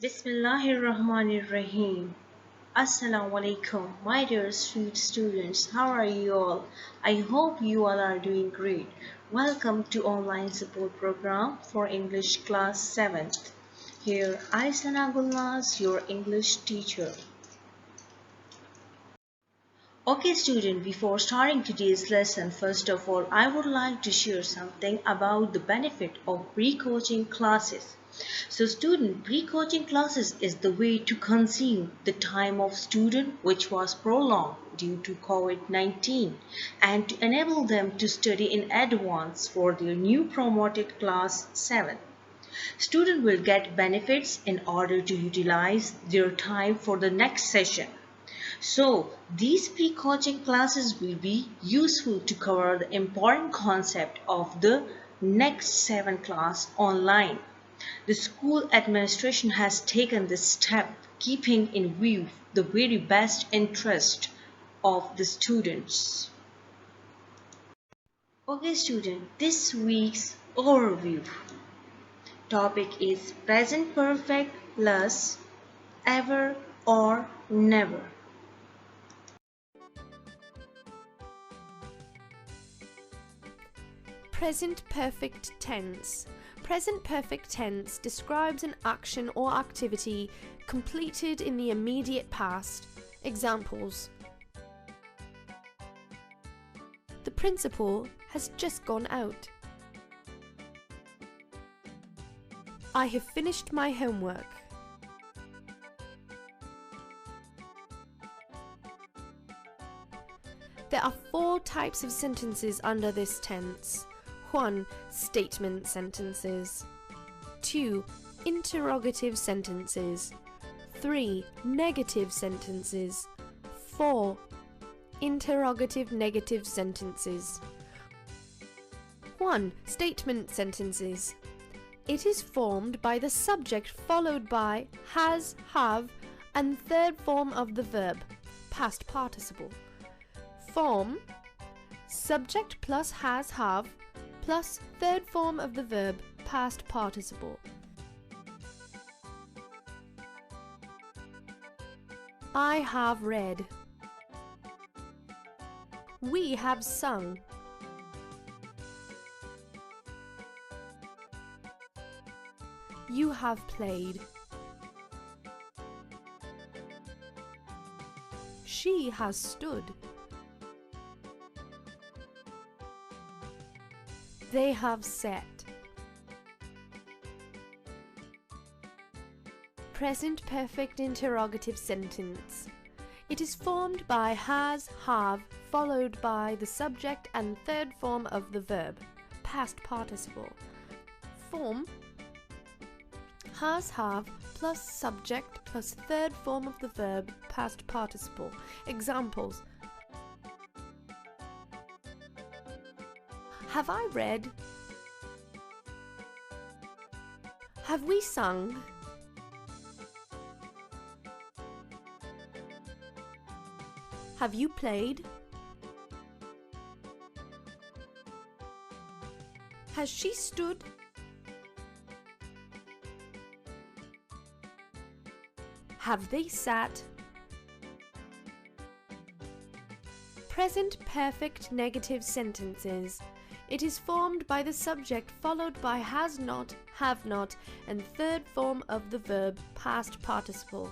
Bismillahirrahmanirrahim. Assalamu alaikum, my dear sweet students. How are you all? I hope you all are doing great. Welcome to online support program for English class 7th. Here I Sana Gulnaz, your English teacher. Okay student, before starting today's lesson, first of all, I would like to share something about the benefit of pre-coaching classes. So student, pre-coaching classes is the way to consume the time of student which was prolonged due to COVID-19 and to enable them to study in advance for their new promoted class 7. Student will get benefits in order to utilize their time for the next session. So these pre-coaching classes will be useful to cover the important concept of the next 7 class online. The school administration has taken this step keeping in view the very best interest of the students. Okay student, this week's overview topic is present perfect plus ever or never. Present perfect tense. Present perfect tense describes an action or activity completed in the immediate past. Examples: the principal has just gone out. I have finished my homework. There are 4 types of sentences under this tense. 1. Statement sentences. 2. Interrogative sentences. 3. Negative sentences. 4. Interrogative negative sentences. 1. Statement sentences. It is formed by the subject followed by has, have, and third form of the verb, past participle. Form: subject plus has, have, plus third form of the verb, past participle. I have read. We have sung. You have played. She has stood. They have sat. Present perfect interrogative sentence. It is formed by has, have, followed by the subject and third form of the verb, past participle. Form: has, have, plus subject plus third form of the verb, past participle. Examples: have I read? Have we sung? Have you played? Has she stood? Have they sat? Present perfect negative sentences. It is formed by the subject followed by has not, have not, and third form of the verb, past participle.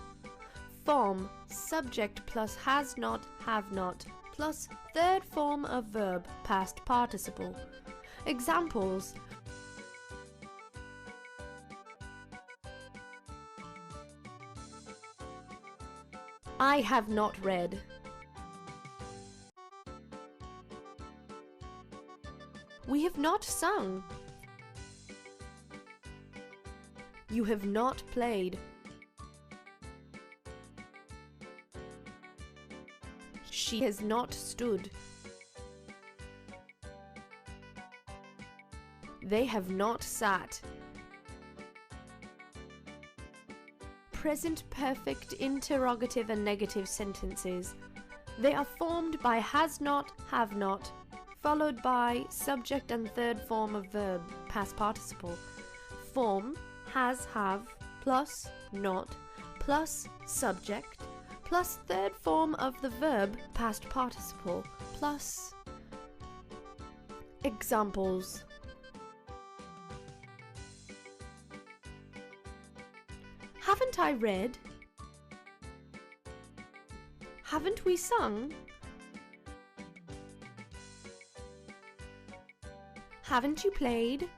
Form: subject plus has not, have not, plus third form of verb, past participle. Examples: I have not read. We have not sung. You have not played. She has not stood. They have not sat. Present perfect interrogative and negative sentences. They are formed by has not, have not, followed by subject and third form of verb, past participle. Form: has, have, plus not plus subject plus third form of the verb past participle plus examples. Haven't I read? Haven't we sung? Haven't you played?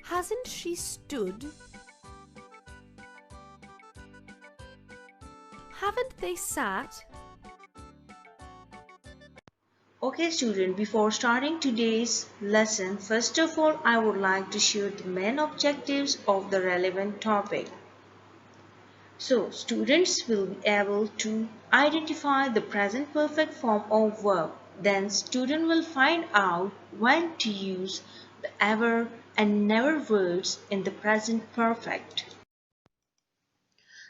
Hasn't she stood? Haven't they sat? Okay student, before starting today's lesson, first of all I would like to share the main objectives of the relevant topic. So students will be able to identify the present perfect form of verb. Then student will find out when to use the ever and never words in the present perfect.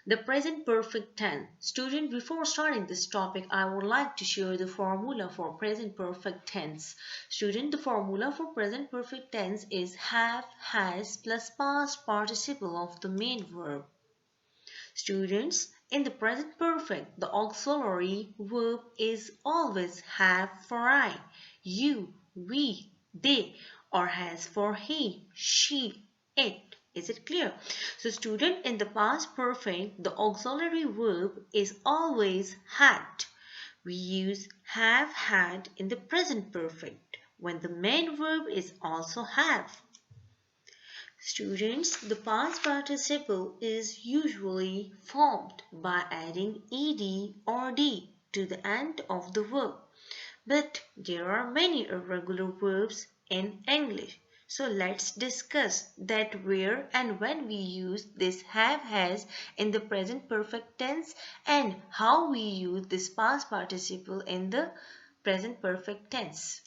The present perfect tense. Student, before starting this topic, I would like to share the formula for present perfect tense. Student, the formula for present perfect tense is have, has plus past participle of the main verb. Students, in the present perfect, the auxiliary verb is always have for I, you, we, they, or has for he, she, it. Is it clear? So student, in the past perfect, the auxiliary verb is always had. We use have had in the present perfect when the main verb is also have. Students, the past participle is usually formed by adding ed or d to the end of the verb. But there are many irregular verbs in English. So let's discuss that where and when we use this have has in the present perfect tense and how we use this past participle in the present perfect tense.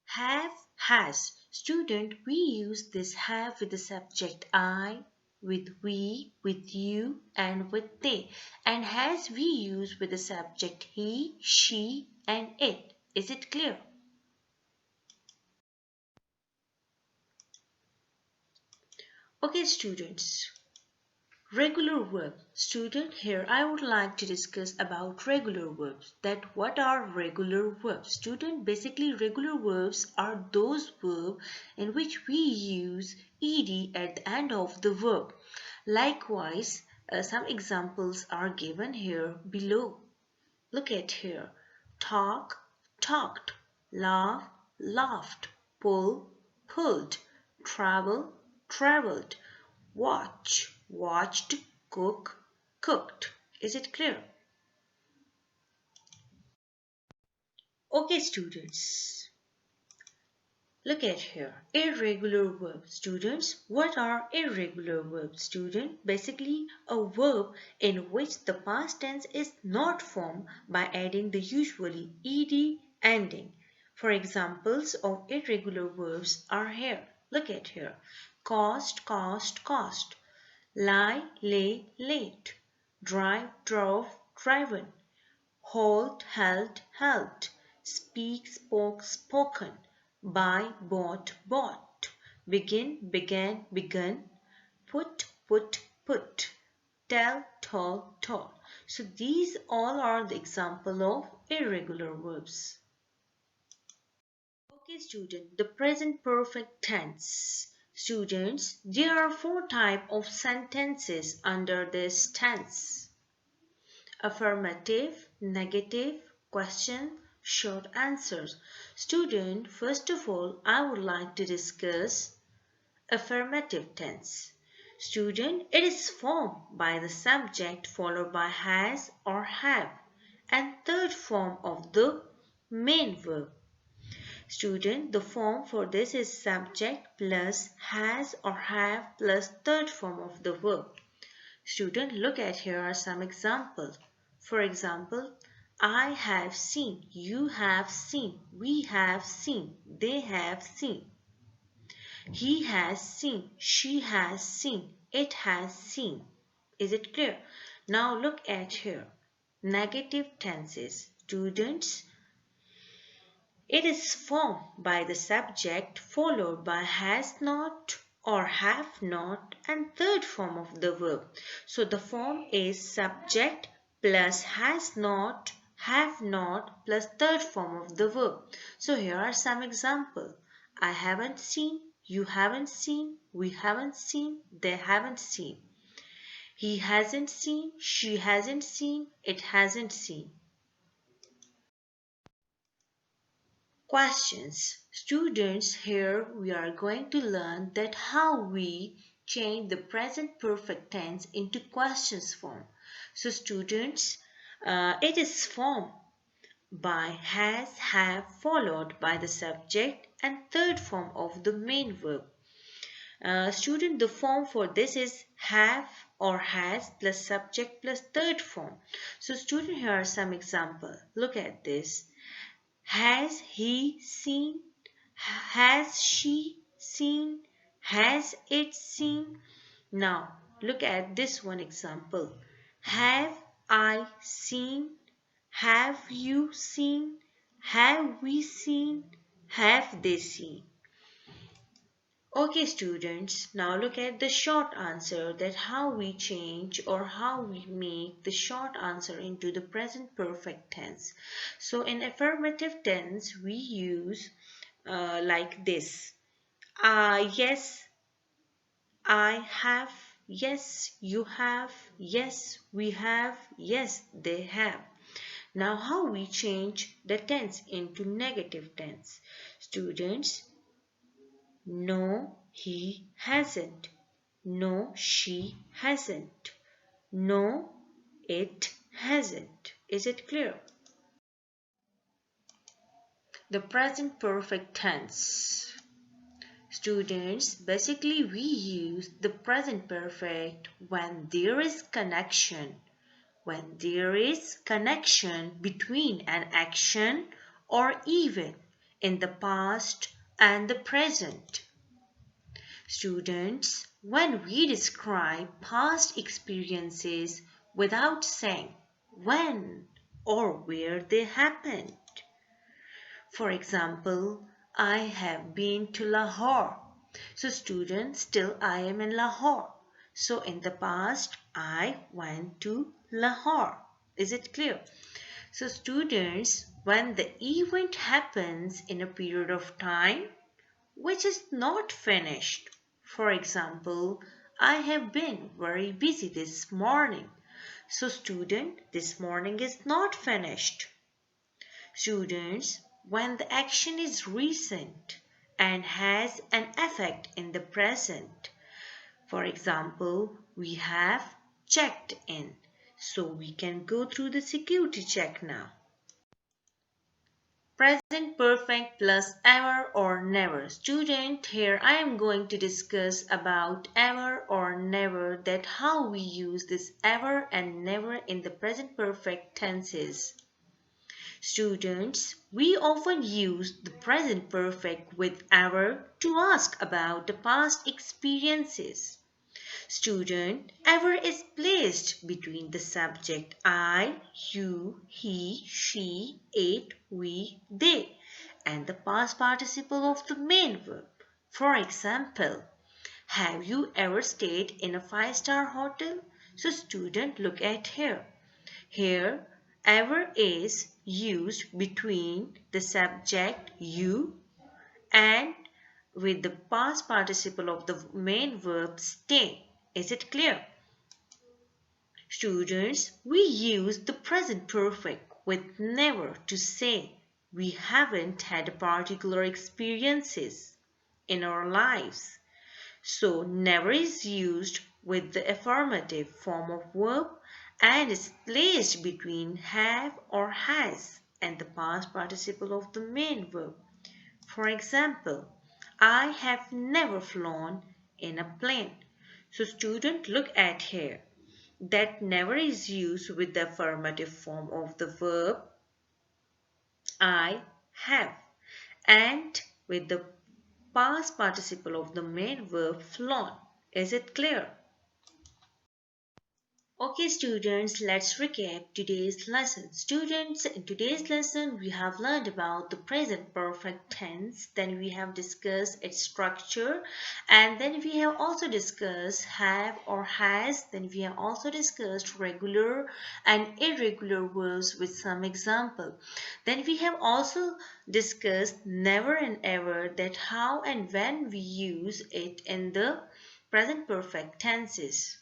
Have, has. Student, we use this have with the subject I, with we, with you, and with they. And has we use with the subject he, she, and it. Is it clear? Okay, students. Regular verb. Student, here I would like to discuss about regular verbs. That what are regular verbs? Student, basically regular verbs are those verbs in which we use ed at the end of the verb. Likewise, some examples are given here below. Look at here. Talk, talked. Laugh, laughed. Pull, pulled. Travel, traveled. Watch, watched. Cook, cooked. Is it clear? Okay, students. Look at here. Irregular verbs. Students, what are irregular verbs? Student, basically a verb in which the past tense is not formed by adding the usually ed ending. For examples of irregular verbs are here. Look at here. Cost, cost, cost. Lie, lay, late. Drive, drove, driven. Hold, held, held. Speak, spoke, spoken. Buy, bought, bought. Begin, began, begun. Put, put, put. Tell, told, told. So these all are the example of irregular verbs. Okay, student, the present perfect tense. Students, there are four types of sentences under this tense. Affirmative, negative, question, short answers. Student, first of all, I would like to discuss affirmative tense. Student, it is formed by the subject followed by has or have and third form of the main verb. Student, the form for this is subject plus has or have plus third form of the verb. Student, look at here are some examples. For example, I have seen, you have seen, we have seen, they have seen. He has seen, she has seen, it has seen. Is it clear? Now look at here. Negative tenses. Students, It is formed by the subject followed by has not or have not and third form of the verb. So the form is subject plus has not, have not plus third form of the verb. So here are some examples. I haven't seen, you haven't seen, we haven't seen, they haven't seen. He hasn't seen, she hasn't seen, it hasn't seen. Questions. Students, here we are going to learn that how we change the present perfect tense into questions form. So students, it is formed by has, have, followed by the subject and third form of the main verb. Student, the form for this is have or has plus subject plus third form. So student, here are some example. Look at this. Has he seen? Has she seen? Has it seen? Now, look at this one example. Have I seen? Have you seen? Have we seen? Have they seen? Okay students, now look at the short answer, that how we change or how we make the short answer into the present perfect tense. So in affirmative tense we use like this. Yes, I have. Yes, you have. Yes, we have. Yes, they have. Now how we change the tense into negative tense? Students, no, he hasn't. No, she hasn't. No, it hasn't. Is it clear? The present perfect tense. Students, basically we use the present perfect when there is connection. When there is connection between an action or event in the past and the present. Students, when we describe past experiences without saying when or where they happened. For example, I have been to Lahore. So students, still I am in Lahore. So in the past, I went to Lahore. Is it clear? So students, when the event happens in a period of time which is not finished. For example, I have been very busy this morning. So student, this morning is not finished. Students, when the action is recent and has an effect in the present. For example, we have checked in. So we can go through the security check now. Present perfect plus ever or never. Student, here I am going to discuss about ever or never, that how we use this ever and never in the present perfect tenses. Students, we often use the present perfect with ever to ask about the past experiences. Student, ever is placed between the subject I, you, he, she, it, we, they and the past participle of the main verb. For example, have you ever stayed in a 5-star hotel? So student, look at here. Here, ever is used between the subject you and with the past participle of the main verb stay. Is it clear? Students, we use the present perfect with never to say we haven't had particular experiences in our lives. So never is used with the affirmative form of verb and is placed between have or has and the past participle of the main verb. For example, I have never flown in a plane. So student, look at here. That never is used with the affirmative form of the verb I have and with the past participle of the main verb flown. Is it clear? Okay, students, let's recap today's lesson. Students, in today's lesson, we have learned about the present perfect tense, then we have discussed its structure, and then we have also discussed have or has, then we have also discussed regular and irregular verbs with some example. Then we have also discussed never and ever, that how and when we use it in the present perfect tenses.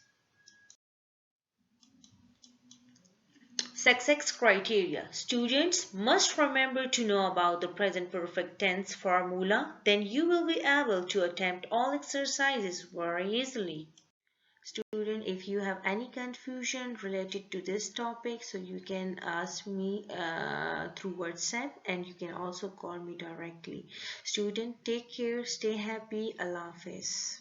Success criteria. Students must remember to know about the present perfect tense formula. Then you will be able to attempt all exercises very easily. Student, if you have any confusion related to this topic, so you can ask me through WhatsApp, and you can also call me directly. Student, take care, stay happy. Allah Hafiz.